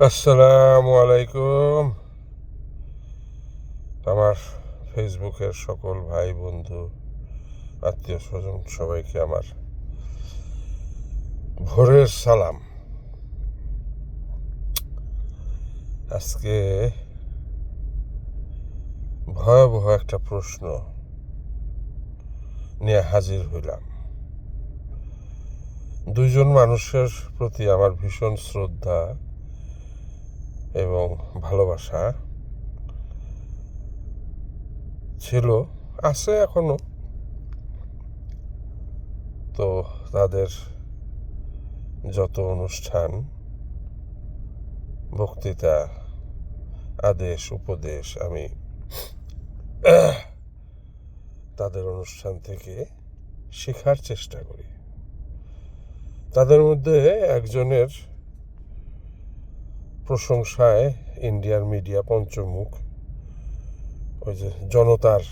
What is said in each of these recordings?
আসসালামু আলাইকুম। আমার ফেসবুকের সকল ভাই বন্ধু আত্মীয় স্বজন সবাইকে আমার ভোরের সালাম। আজকে ভয়াবহ একটা প্রশ্ন নিয়ে হাজির হইলাম। দুইজন মানুষের প্রতি আমার ভীষণ শ্রদ্ধা এবং ভালোবাসা ছিল, আছে এখনো। তো তাদের যত অনুষ্ঠান, বক্তৃতা, আদেশ উপদেশ আমি তাদের অনুষ্ঠান থেকে শেখার চেষ্টা করি। তাদের মধ্যে একজনের প্রশংসায় ইন্ডিয়ার মিডিয়া পঞ্চমুখ, ওই যে জনতার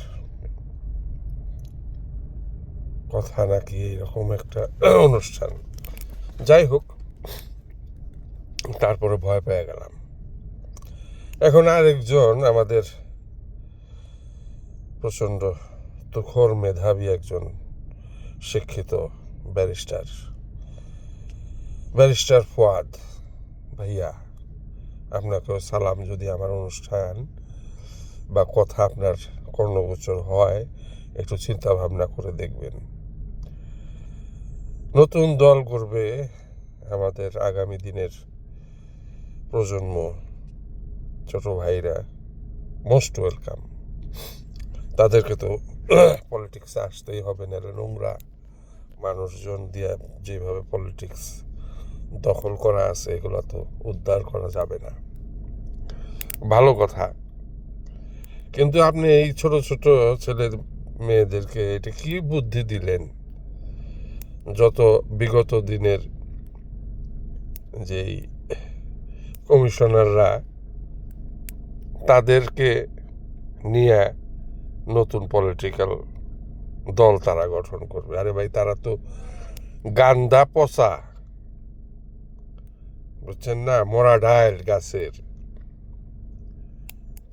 কথা নাকি এরকম একটা অনুষ্ঠান, যাই হোক, তারপরে ভয় পেয়ে গেলাম। এখন আরেকজন আমাদের প্রচণ্ড তুখোর মেধাবী একজন শিক্ষিত ব্যারিস্টার ফুয়াদ ভাইয়া, আপনাকেও সালাম। যদি আমার অনুষ্ঠান বা কথা আপনার কর্ণগোচর হয়, একটু চিন্তা ভাবনা করে দেখবেন। নতুন দল করবে আমাদের আগামী দিনের প্রজন্ম, ছোট ভাইরা, মোস্ট ওয়েলকাম। তাদেরকে তো পলিটিক্সে আসতেই হবে, নাহলে নোংরা মানুষজন দিয়ে যেভাবে পলিটিক্স দখল করা আছে, এগুলো তো উদ্ধার করা যাবে না। ভালো কথা, কিন্তু আপনি এই ছোট ছোট ছেলে মেয়েদেরকে এটা কি বুদ্ধি দিলেন? যত বিগত দিনের যেই কমিশনাররা, তাদেরকে নিয়ে নতুন পলিটিক্যাল দল তারা গঠন করবে। আরে ভাই, তারা তো গান্দা পচা, বুঝছেন না, মরা ডাল গাছের।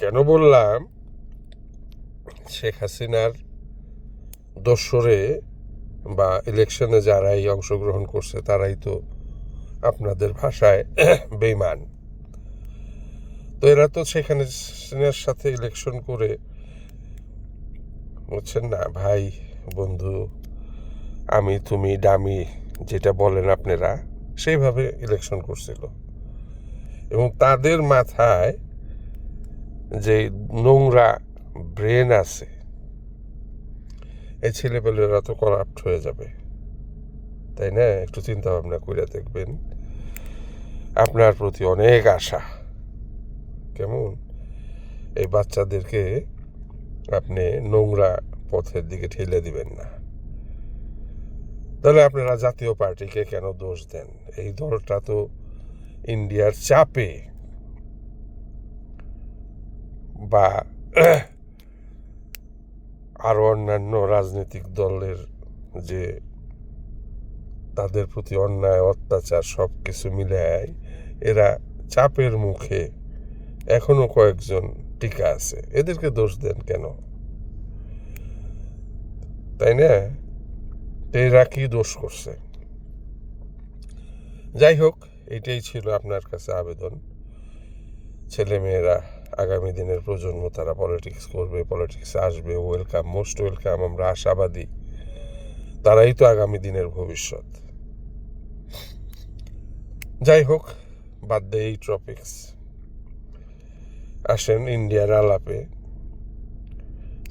কেন বললাম? শেখ হাসিনার দোসরে বা ইলেকশনে যারাই অংশগ্রহণ করছে, তারাই তো আপনাদের ভাষায় বেইমান। তো এরা তো শেখ হাসিনার সাথে ইলেকশন করে, বুঝছেন না ভাই, বন্ধু, আমি তুমি ডামি যেটা বলেন আপনারা, সেইভাবে ইলেকশন করছিল। এবং তাদের মাথায় যে নোংরা ব্রেন আছে, এই ছেলেপেলেরা তো করাপ্ট হয়ে যাবে, তাই না? একটু চিন্তা ভাবনা করে দেখবেন। আপনার প্রতি অনেক আশা। কেমন? এই বাচ্চাদেরকে আপনি নোংরা পথের দিকে ঠেলে দিবেন না। তাহলে আপনারা জাতীয় পার্টিকে কেন দোষ দেন? এই দলটা তো ইন্ডিয়ার চাপে বা আরও অন্যান্য রাজনৈতিক দলের যে তাদের প্রতি অন্যায় অত্যাচার সব কিছু মিলে এরা চাপের মুখে এখনো কয়েকজন টিকা আছে। এদেরকে দোষ দেন কেন? তাই না? এরা কি দোষ করছে? যাই হোক, এটাই ছিল আপনার কাছে আবেদন। ছেলেমেয়েরা, আগামী দিনের প্রজন্ম, তারা পলিটিক্স করবে, পলিটিক্সে আসবে, ওয়েলকাম, মোস্ট ওয়েলকাম। আমরা আশাবাদী, তারাই তো আগামী দিনের ভবিষ্যৎ। যাই হোক, বাদ দিয়ে এই টপিক্স, আসেন ইন্ডিয়ার আলাপে।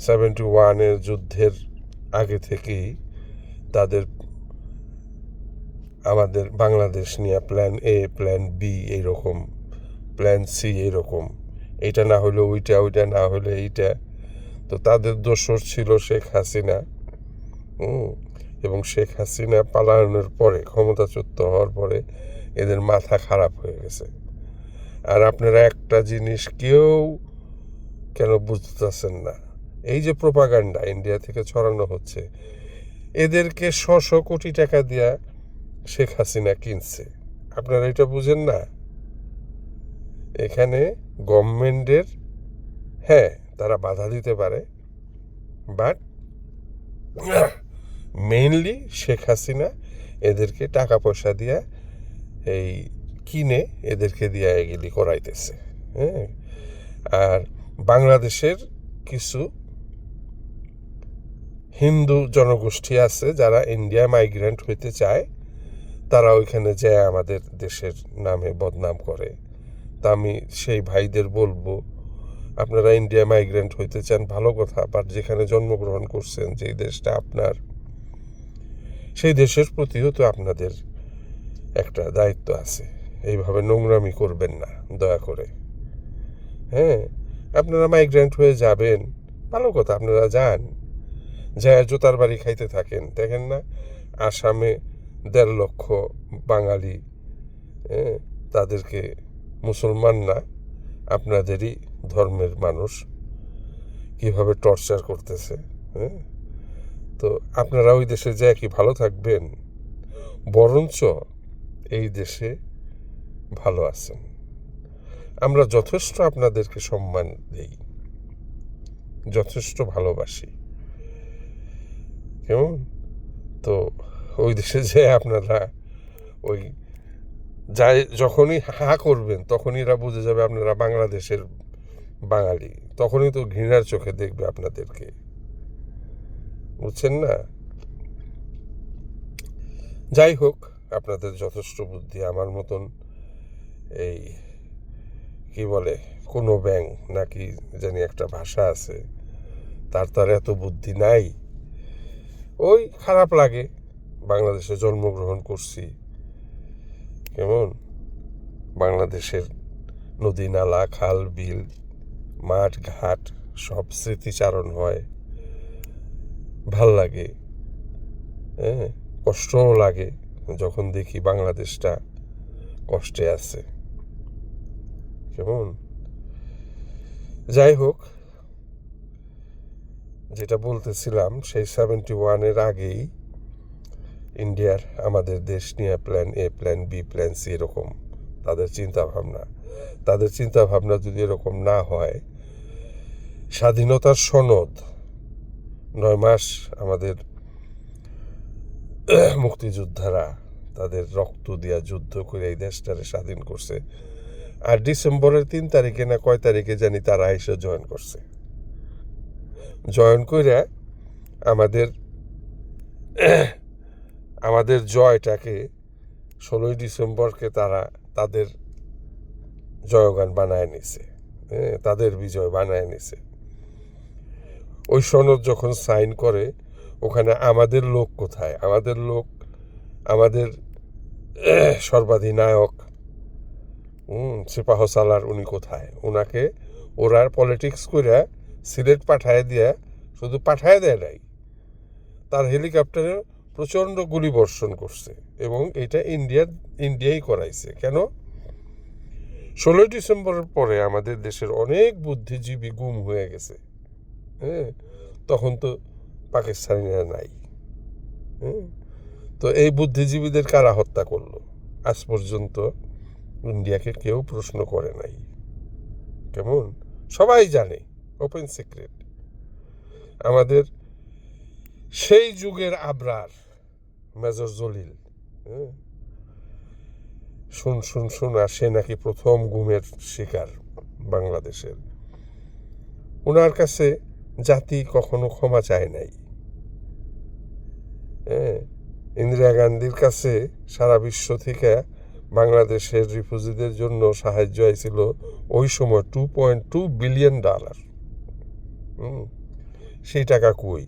71-এর যুদ্ধের আগে থেকেই তাদের আমাদের বাংলাদেশ নিয়ে প্ল্যান এ, প্ল্যান বি, এইরকম প্ল্যান সি, এইরকম, এইটা না হলে ওইটা, ওইটা না হলে এইটা। তো তাদের দোসর ছিল শেখ হাসিনা। এবং শেখ হাসিনা পালানোর পরে, ক্ষমতাচ্যুত হওয়ার পরে, এদের মাথা খারাপ হয়ে গেছে। আর আপনারা একটা জিনিস কেউ কেন বুঝতেছেন না? এই যে প্রোপাগান্ডা ইন্ডিয়া থেকে ছড়ানো হচ্ছে, এদেরকে শত কোটি টাকা দিয়া শেখ হাসিনা কিনছে। আপনারা এটা বুঝেন না? এখানে গভর্নমেন্টের, হ্যাঁ তারা বাধা দিতে পারে, বাট মেইনলি শেখ হাসিনা এদেরকে টাকা পয়সা দিয়া এই কিনে এদেরকে দিয়া এগুলি করাইতেছে। হ্যাঁ, আর বাংলাদেশের কিছু হিন্দু জনগোষ্ঠী আছে যারা ইন্ডিয়া মাইগ্রেন্ট হইতে চায়, তারা ওইখানে যায় আমাদের দেশের নামে বদনাম করে। তা আমি সেই ভাইদের বলবো, আপনারা ইন্ডিয়া মাইগ্রেন্ট হইতে চান ভালো কথা, বাট যেখানে জন্মগ্রহণ করছেন, যেই দেশটা আপনার, সেই দেশের প্রতিও তো আপনাদের একটা দায়িত্ব আছে। এইভাবে নোংরামি করবেন না দয়া করে। হ্যাঁ, আপনারা মাইগ্রেন্ট হয়ে যাবেন, ভালো কথা, আপনারা যান, যায় জোতার বাড়ি খাইতে থাকেন। দেখেন না আসামে 1.5 লক্ষ বাঙালি, তাদেরকে মুসলমান না, আপনাদেরই ধর্মের মানুষ কিভাবে টর্চার করতেছে। হ্যাঁ, তো আপনারা ওই দেশে যায় কি ভালো থাকবেন? বরঞ্চ এই দেশে ভালো আছেন। আমরা যথেষ্ট আপনাদেরকে সম্মান দেই, যথেষ্ট ভালোবাসি, কেমন? তো ওই দেশে যে আপনারা ওই যাই যখনই হা করবেন, তখনই এরা বুঝে যাবে আপনারা বাংলাদেশের বাঙালি, তখনই তো ঘৃণার চোখে দেখবে আপনাদেরকে, বুঝছেন না? যাই হোক, আপনাদের যথেষ্ট বুদ্ধি। আমার মতন এই কি বলে কোনো ব্যাং নাকি জানি একটা ভাষা আছে, তার এত বুদ্ধি নাই। ওই খারাপ লাগে, বাংলাদেশে জন্মগ্রহণ করছি, কেমন? বাংলাদেশের নদী নালা, খাল বিল, মাঠ ঘাট সব স্মৃতিচারণ হয়, ভাল লাগে। হ্যাঁ, কষ্টও লাগে যখন দেখি বাংলাদেশটা কষ্টে আছে, কেমন? যাই হোক, যেটা বলতেছিলাম, সেই 71-এর আগেই ইন্ডিয়ার আমাদের দেশ নিয়ে plan A, plan B, plan C, এরকম তাদের চিন্তাভাবনা। তাদের চিন্তাভাবনা যদি এরকম না হয়, স্বাধীনতার সনদ 9 মাস আমাদের মুক্তিযোদ্ধারা তাদের রক্ত দিয়া যুদ্ধ করে এই দেশটারে স্বাধীন করছে, আর ডিসেম্বরের 3 তারিখে না কয় তারিখে জানি তারা এসে জয়েন করছে। জয়েন করে আমাদের জয়টাকে 16ই ডিসেম্বরকে তারা তাদের জয়গান বানায় নিছে, তাদের বিজয় বানায় নিছে। ওই সনদ যখন সাইন করে, ওখানে আমাদের লোক কোথায়? আমাদের লোক, আমাদের সর্বাধিনায়ক সিপাহ সালার উনি কোথায়? ওনাকে ওরা পলিটিক্স করে সিলেট পাঠায় দিয়া, শুধু পাঠায় দেয় নাই, তার হেলিকপ্টারে প্রচণ্ড গুলি বর্ষণ করছে, এবং এটা ইন্ডিয়াই করাইছে। কেন? 16ই ডিসেম্বরের পরে আমাদের দেশের অনেক বুদ্ধিজীবী গুম হয়ে গেছে। হ্যাঁ, তখন তো পাকিস্তানিরা নাই। তো এই বুদ্ধিজীবীদের কারা হত্যা করলো? আজ পর্যন্ত ইন্ডিয়াকে কেউ প্রশ্ন করে নাই, কেমন? সবাই জানে, ওপেন সিক্রেট। আমাদের সেই যুগের আবরার মেজর জলিল, শুন আর সে নাকি প্রথম গুমের শিকার বাংলাদেশের। ওনার কাছে জাতি কখনো ক্ষমা চায় নাই। ইন্দিরা গান্ধীর কাছে সারা বিশ্ব থেকে বাংলাদেশের রিফিউজিদের জন্য সাহায্য আইছিল ওই সময় $2.2 বিলিয়ন। সেই টাকা কই?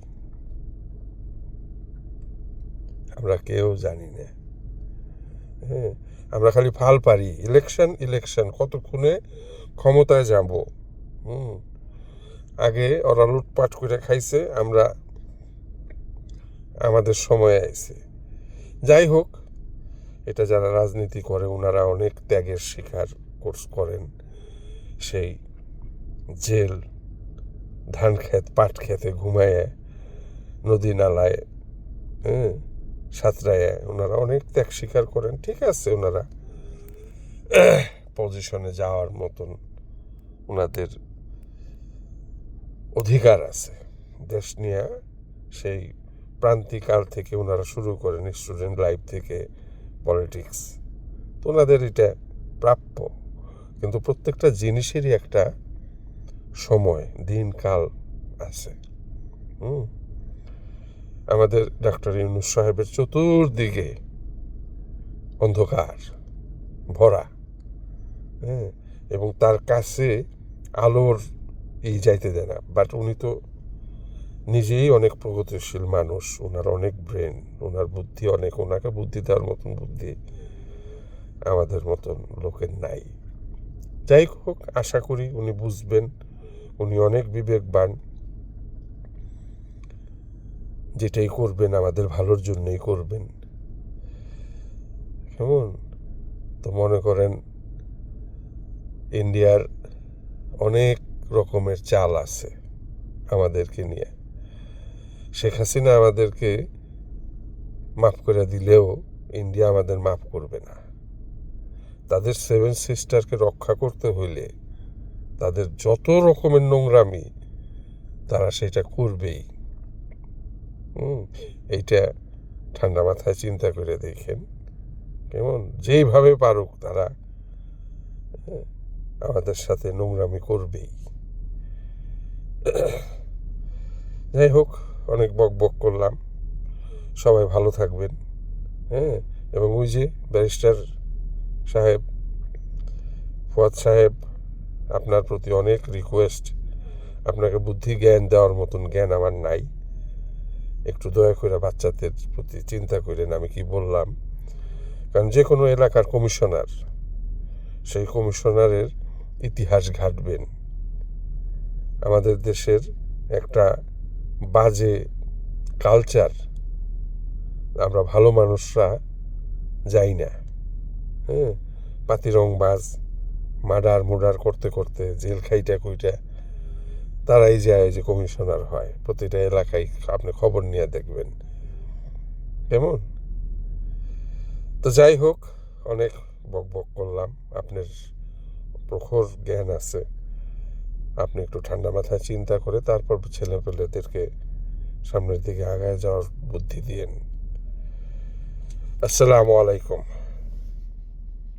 আমরা কেউ জানি না। হ্যাঁ, আমরা খালি ফাল পারি, ইলেকশন কতক্ষণে ক্ষমতায় যাব। আগে ওরা লুটপাট করে খাইছে, আমরা আমাদের সময় আইছে। যাই হোক, এটা যারা রাজনীতি করে ওনারা অনেক ত্যাগের শিকার করেন। সেই জেল, ধান ক্ষেত, পাট খেতে ঘুমায়, নদী নালায়, সাঁতরায় ওনারা অনেক ত্যাগ স্বীকার করেন। ঠিক আছে, ওনারা পজিশনে যাওয়ার মতন ওনাদের অধিকার আছে। দেশ নিয়ে সেই প্রান্তিকাল থেকে ওনারা শুরু করেন, স্টুডেন্ট লাইফ থেকে পলিটিক্স, তো ওনাদের এটা প্রাপ্য। কিন্তু প্রত্যেকটা জিনিসেরই একটা সময়, দিনকাল আছে। আমাদের ডক্টর ইউনূস সাহেবের চতুর্দিকে অন্ধকার ভরা, এবং তার কাছে আলোর যাইতে দেয় না। বাট উনি তো নিজেই অনেক প্রগতিশীল মানুষ, ওনার অনেক ব্রেন, ওনার বুদ্ধি অনেক, ওনাকে বুদ্ধি দেওয়ার মতন বুদ্ধি আমাদের মতন লোকের নাই। যাই হোক, আশা করি উনি বুঝবেন, উনি অনেক বিবেকবান, যেটাই করবেন আমাদের ভালোর জন্যই করবেন। কেমন? তো মনে করেন ইন্ডিয়ার অনেক রকমের চাল আছে আমাদেরকে নিয়ে। শেখ হাসিনা আমাদেরকে মাফ করে দিলেও ইন্ডিয়া আমাদের মাফ করবে না। তাদের 7 সিস্টারকে রক্ষা করতে হইলে তাদের যত রকমের নোংরামি তারা সেটা করবেই। এইটা ঠান্ডা মাথায় চিন্তা করে দেখেন। কেমন? যেইভাবে পারুক তারা আমাদের সাথে নোংরামি করবেই। যাই হোক, অনেক বক করলাম। সবাই ভালো থাকবেন। এবং ওই যে ব্যারিস্টার সাহেব, ফুয়াদ সাহেব, আপনার প্রতি অনেক রিকোয়েস্ট। আপনাকে বুদ্ধি জ্ঞান দেওয়ার মতন জ্ঞান আমার নাই। একটু দয়া করে বাচ্চাদের প্রতি চিন্তা করেন আমি কি বললাম। কারণ যে কোনো এলাকার কমিশনার, সেই কমিশনারের ইতিহাস ঘাটবেন। আমাদের দেশের একটা বাজে কালচার, আমরা ভালো মানুষরা যাই না। পাতিরংবাজ, মার্ডার করতে করতে জেল খাইটা কইটা তারাই যায় যে কমিশনার হয়। প্রতিটা এলাকায় আপনি খবর নিয়ে দেখবেন। কেমন? তো যাই হোক, অনেক বক করলাম। আপনার প্রখর জ্ঞান আছে, আপনি একটু ঠান্ডা মাথায় চিন্তা করে তারপর ছেলেপেলেদেরকে সামনের দিকে আগায় যাওয়ার বুদ্ধি দিয়েন। আসসালামু আলাইকুম।